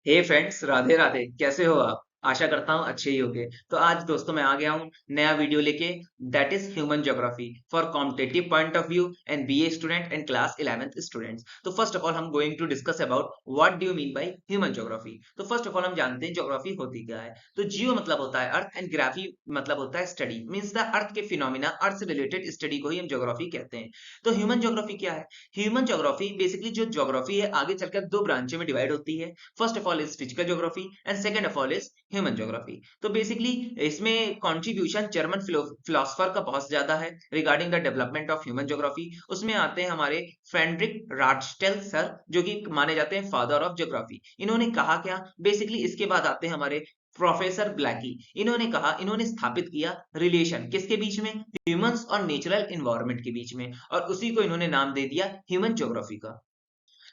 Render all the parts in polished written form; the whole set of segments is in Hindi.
हे फ्रेंड्स, राधे राधे। कैसे हो आप? आशा करता हूँ अच्छे ही होंगे। तो आज दोस्तों मैं आ गया हूँ नया वीडियो लेके, that is human geography for competitive point of view and BA student and class 11th students. तो फर्स्ट ऑफ ऑल हम going to discuss about what do you mean by human geography. तो फर्स्ट ऑफ ऑल हम जानते हैं ज्योग्राफी होती क्या है। तो जियो मतलब होता है अर्थ एंड ग्राफी मतलब होता है स्टडी, मीन्स द अर्थ के फिनोमिना, अर्थ से रिलेटेड स्टडी को ही हम ज्योग्राफी कहते हैं। तो ह्यूमन ज्योग्राफी क्या है? ह्यूमन ज्योग्राफी बेसिकली जो ज्योग्राफी है आगे चलकर दो ब्रांचों में डिवाइड होती है। First of all is physical geography and second of all is human geography. तो बेसिकली इसमें कंट्रीब्यूशन जर्मन फिलोसफर का बहुत ज्यादा है regarding the development of human geography. उसमें आते हैं हमारे फ्रेडरिक रार्चटेल सर, जो कि माने जाते हैं फादर ऑफ ज्योग्राफी। इन्होंने कहा क्या? बेसिकली इसके बाद आते हैं हमारे प्रोफेसर ब्लैकी। इन्होंने कहा, इन्होंने स्थापित किया रिलेशन किसके बीच में? ह्यूमंस और नेचुरल एनवायरनमेंट के बीच में, और उसी को इन्होंने नाम दे दिया ह्यूमन ज्योग्राफी का।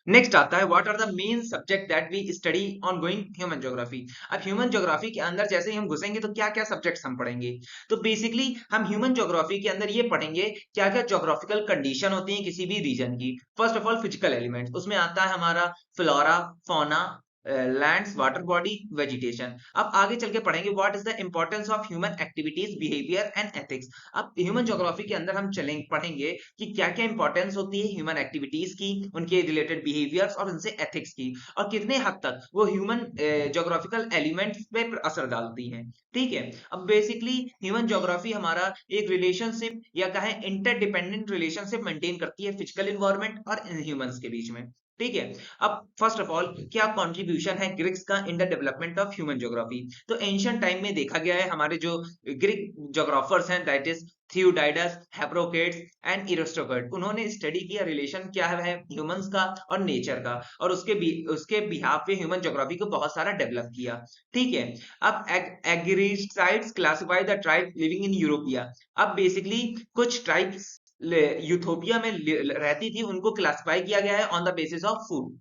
नेक्स्ट आता है what are the main subject that we study on going human geography. अब ह्यूमन ज्योग्राफी के अंदर जैसे ही हम घुसेंगे तो क्या क्या सब्जेक्ट्स हम पढ़ेंगे? तो बेसिकली हम ह्यूमन ज्योग्राफी के अंदर ये पढ़ेंगे क्या क्या ज्योग्राफिकल कंडीशन होती है किसी भी रीजन की। First of all physical elements, उसमें आता है हमारा flora, fauna, lands, water body, vegetation. अब आगे चल के पढ़ेंगे what is the importance of human activities, behaviour and ethics. अब ह्यूमन ज्योग्राफी के अंदर हम चलेंगे पढ़ेंगे कि क्या क्या इंपॉर्टेंस होती है ह्यूमन एक्टिविटीज की, उनके रिलेटेड बिहेवियर्स और उनसे एथिक्स की, और कितने हद तक वो ह्यूमन ज्योग्राफिकल एलिमेंट्स पे असर डालती हैं। ठीक है। अब बेसिकली ह्यूमन ज्योग्राफी हमारा एक रिलेशनशिप या कहें इंटरडिपेंडेंट रिलेशनशिप मेंटेन करती है फिजिकल इन्वायरमेंट और ह्यूमंस के बीच में। ठीक है। अब फर्स्ट ऑफ ऑल क्या कंट्रीब्यूशन है ग्रीक्स का in the development of human geography? तो एंशिएंट टाइम में देखा गया है हमारे जो ग्रीक ज्योग्राफर्स हैं, दैट इज थियोडाइडस, हिप्पोक्रेट्स एंड एरिस्टोटेल, उन्होंने स्टडी किया रिलेशन क्या है ह्यूमंस का और नेचर का, और उसके बिहाफ पे ह्यूमन ज्योग्राफी को बहुत सारा डेवलप किया। ठीक है। अब एग्रीसाइड्स classify the tribe living in यूरोपिया। अब बेसिकली कुछ ट्राइब्स यूथोपिया में रहती थी, उनको क्लासिफाई किया गया है on the basis of food.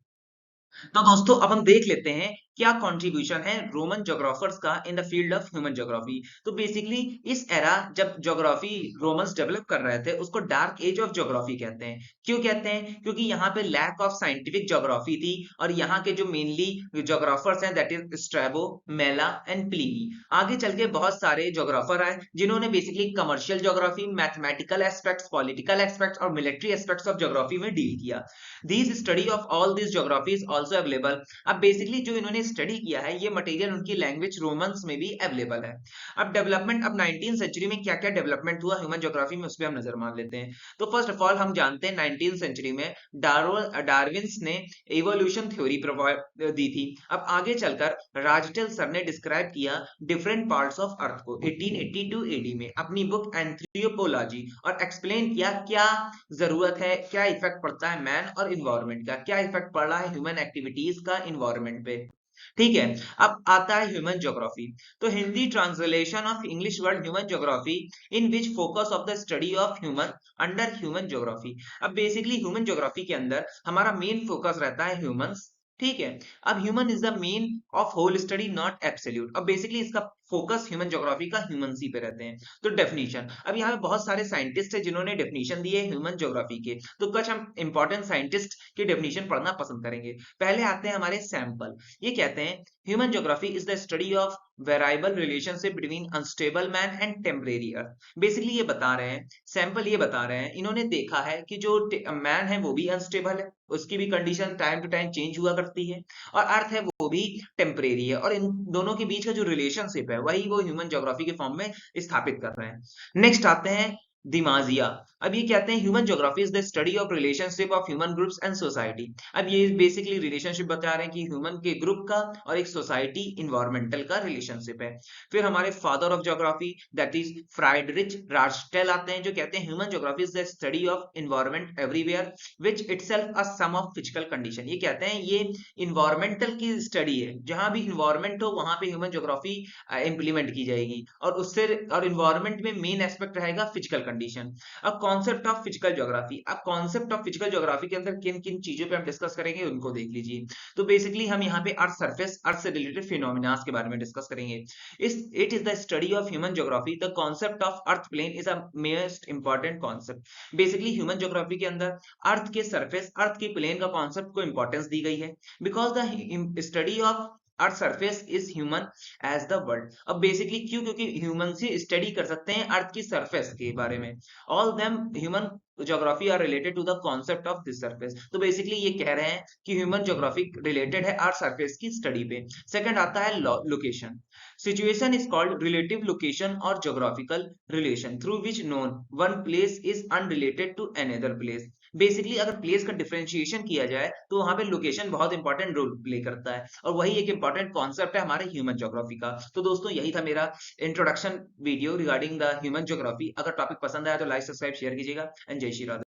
तो दोस्तों अब हम देख लेते हैं क्या कंट्रीब्यूशन है रोमन ज्योग्राफर्स का in the field of human geography. तो बेसिकली इस एरा जब ज्योग्राफी रोमन्स डेवलप कर रहे थे उसको डार्क एज ऑफ ज्योग्राफी कहते हैं। क्यों कहते हैं? क्योंकि यहाँ पे लैक ऑफ साइंटिफिक ज्योग्राफी थी, और यहाँ के जो मेनली ज्योग्राफर्स हैं that is Strabo, Mela and Pliny. आगे चल के बहुत सारे ज्योग्राफर आए जिन्होंने basically commercial geography, mathematical aspects, political aspects और मिलिट्री एस्पेक्ट्स ऑफ ज्योग्राफी में डील किया। These study of all these geography is also available। अब बेसिकली जो इन्होंने स्टडी किया है ये मटेरियल उनकी लैंग्वेज रोमन्स में भी अवेलेबल है। अब डेवलपमेंट, अब 19 सेंचुरी में क्या क्या डेवलपमेंट हुआ ह्यूमन ज्योग्राफी में, उस पर हम नजर मार लेते हैं। तो फर्स्ट ऑफ ऑल हम जानते हैं 19 सेंचुरी में डार्विन्स ने एवोल्यूशन थ्योरी दी थी। अब आगे चलकर राजटेल सर ने डिस्क्राइब किया डिफरेंट पार्ट्स ऑफ अर्थ को 1882 एडी में अपनी बुक एंथ्रोपोलॉजी, और एक्सप्लेन किया क्या जरूरत है, क्या इफेक्ट पड़ता है मैन और इन्वायरमेंट का, क्या इफेक्ट पड़ रहा है ह्यूमन एक्टिविटीज का इन्वायरमेंट पे। ठीक है। अब आता है ह्यूमन ज्योग्राफी। तो Hindi translation of English word human geography in which focus of the study of human under human geography. अब बेसिकली ह्यूमन ज्योग्राफी के अंदर हमारा मेन फोकस रहता है ह्यूमंस। ठीक है। अब human is the main of whole study, not absolute. अब बेसिकली इसका फोकस ह्यूमन ज्योग्राफी का ह्यूमंसी पे रहते हैं। तो डेफिनेशन, अब यहाँ पे बहुत सारे साइंटिस्ट है जिन्होंने डेफिनेशन दी है ह्यूमन ज्योग्राफी के, तो कुछ हम इंपॉर्टेंट साइंटिस्ट की डेफिनेशन पढ़ना पसंद करेंगे। पहले आते हैं हमारे सैंपल। ये कहते हैं human geography is the study of variable relationship between unstable man and temporary earth. Basically ये बता रहे हैं, सैंपल ये बता रहे हैं, इन्होंने देखा है कि जो मैन है वो भी अनस्टेबल है, उसकी भी condition time to time change हुआ करती है, और अर्थ है वो भी टेम्परेरी है, और इन दोनों के बीच का जो रिलेशनशिप है वही वो ह्यूमन ज्योग्राफी के फॉर्म में स्थापित कर रहे हैं। नेक्स्ट आते हैं दिमाजिया। अब ये कहते हैं human geography is the study of relationship of human groups and society. अब ये बेसिकली रिलेशनशिप बता रहे हैं कि ह्यूमन के ग्रुप का और एक सोसाइटी इन्वायरमेंटल का रिलेशनशिप है। फिर हमारे father of geography that is Friedrich Ratzel आते हैं, जो कहते हैं human geography is the study of environment everywhere which itself a sum of physical condition. ये कहते हैं ये इन्वायरमेंटल की स्टडी है, जहां भी इन्वायरमेंट हो वहां पे ह्यूमन ज्योग्राफी इंप्लीमेंट की जाएगी, और उससे और इन्वायरमेंट में मेन एस्पेक्ट रहेगा फिजिकल कंडीशन। अब कॉन्सेप्ट ऑफ फिजिकल ज्योग्राफी। अब कॉन्सेप्ट ऑफ फिजिकल ज्योग्राफी के अंदर किन किन चीजों पे हम डिस्कस करेंगे उनको देख लीजिए। तो बेसिकली हम यहाँ पे अर्थ सरफेस, अर्थ से रिलेटेड फिनोमिना के बारे में डिस्कस करेंगे। It is the study of human geography. The concept of earth plane is a most important concept. Basically human geography के अंदर अर्थ के सरफेस, अर्थ के प्लेन का कॉन्सेप्ट को इंपॉर्टेंस दी गई है, because the study of earth surface is human as the world. अब बेसिकली क्यों? क्योंकि ह्यूमन से स्टडी कर सकते हैं अर्थ की सरफेस के बारे में। All them human geography are related to the concept of this surface. तो बेसिकली ये कह रहे हैं कि ह्यूमन ज्योग्राफी रिलेटेड है अर्थ सरफेस की स्टडी पे। सेकंड आता है location. Situation is called relative location और geographical relation through which known one place is unrelated to another place. Basically अगर प्लेस का डिफरेंशिएशन किया जाए तो वहां पे लोकेशन बहुत इंपॉर्टेंट रोल प्ले करता है, और वही एक इंपॉर्टेंट कॉन्सेप्ट है हमारे ह्यूमन ज्योग्राफी का। तो दोस्तों यही था मेरा introduction video regarding the human geography. अगर टॉपिक पसंद आया तो लाइक, सब्सक्राइब, शेयर कीजिएगा। एंड जय श्री राधे।